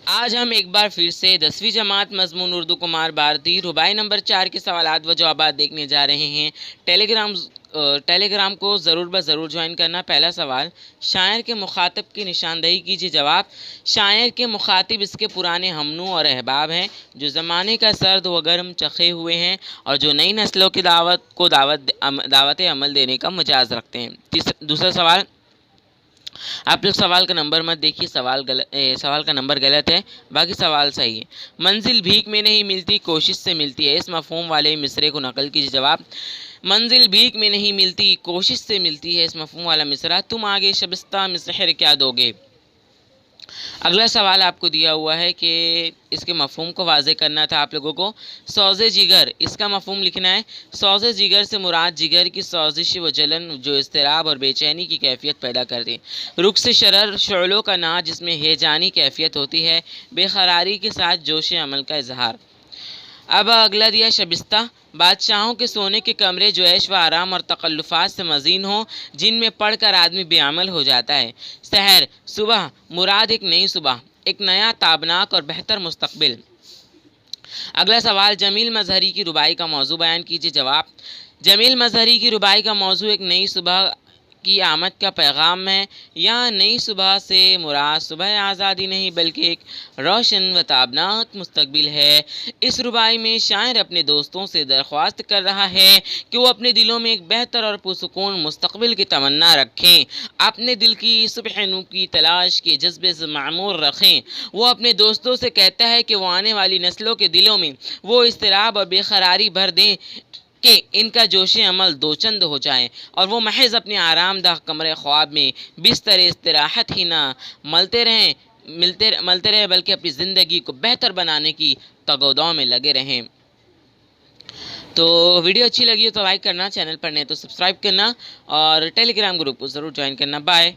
آج ہم ایک بار پھر سے 10ویں جماعت مضمون اردو کمار بھارتی رباعی نمبر 4 کے سوالات و جوابات دیکھنے جا رہے ہیں۔ ٹیلی گرام کو ضرور جوائن کرنا۔ پہلا سوال، شاعر کے مخاطب کی نشاندہی کیجیے۔ جواب، شاعر کے مخاطب اس کے پرانے ہم نو اور احباب ہیں جو زمانے کا سرد و گرم چکھے ہوئے ہیں اور جو نئی نسلوں کی دعوت عمل دینے کا مجاز رکھتے ہیں۔ دوسرا سوال، آپ لوگ سوال کا نمبر مت دیکھیے، سوال کا نمبر غلط ہے، باقی سوال صحیح ہے۔ منزل بھیک میں نہیں ملتی کوشش سے ملتی ہے، اس مفہوم والے مصرے کو نقل کیجیے۔ جواب، منزل بھیک میں نہیں ملتی کوشش سے ملتی ہے، اس مفہوم والا مصرع تم آگے شبستہ میں سحر کیا دو گے۔ اگلا سوال آپ کو دیا ہوا ہے کہ اس کے مفہوم کو واضح کرنا تھا آپ لوگوں کو۔ سوز جگر، اس کا مفہوم لکھنا ہے۔ سوز جگر سے مراد جگر کی سوزش و جلن جو اضطراب اور بے چینی کی کیفیت پیدا کرتی ہے۔ رقص شرر، شعلوں کا ناچ جس میں ہیجانی کیفیت ہوتی ہے، بے قراری کے ساتھ جوش عمل کا اظہار۔ اب اگلا دیا شبستہ، بادشاہوں کے سونے کے کمرے جو عیش و آرام اور تکلفات سے مزین ہوں، جن میں پڑھ کر آدمی بے عمل ہو جاتا ہے۔ سحر، صبح، مراد ایک نئی صبح، ایک نیا تابناک اور بہتر مستقبل۔ اگلا سوال، جمیل مظہری کی رباعی کا موضوع بیان کیجیے۔ جواب، جمیل مظہری کی رباعی کا موضوع ایک نئی صبح کی آمد کا پیغام ہے۔ یہاں نئی صبح سے مراد صبح آزادی نہیں بلکہ ایک روشن و تابناک مستقبل ہے۔ اس رباعی میں شاعر اپنے دوستوں سے درخواست کر رہا ہے کہ وہ اپنے دلوں میں ایک بہتر اور پرسکون مستقبل کی تمنا رکھیں، اپنے دل کی صبح نو کی تلاش کے جذبے سے معمور رکھیں۔ وہ اپنے دوستوں سے کہتا ہے کہ وہ آنے والی نسلوں کے دلوں میں وہ اضطراب اور بے قراری بھر دیں کہ ان کا جوش عمل دوچند ہو جائے اور وہ محض اپنے آرام دہ کمرے خواب میں بستر استراحت ہی نہ ملتے رہیں بلکہ اپنی زندگی کو بہتر بنانے کی تگ و دو میں لگے رہیں۔ تو ویڈیو اچھی لگی ہو تو لائک کرنا، چینل پر نئے تو سبسکرائب کرنا اور ٹیلی گرام گروپ کو ضرور جوائن کرنا۔ بائے۔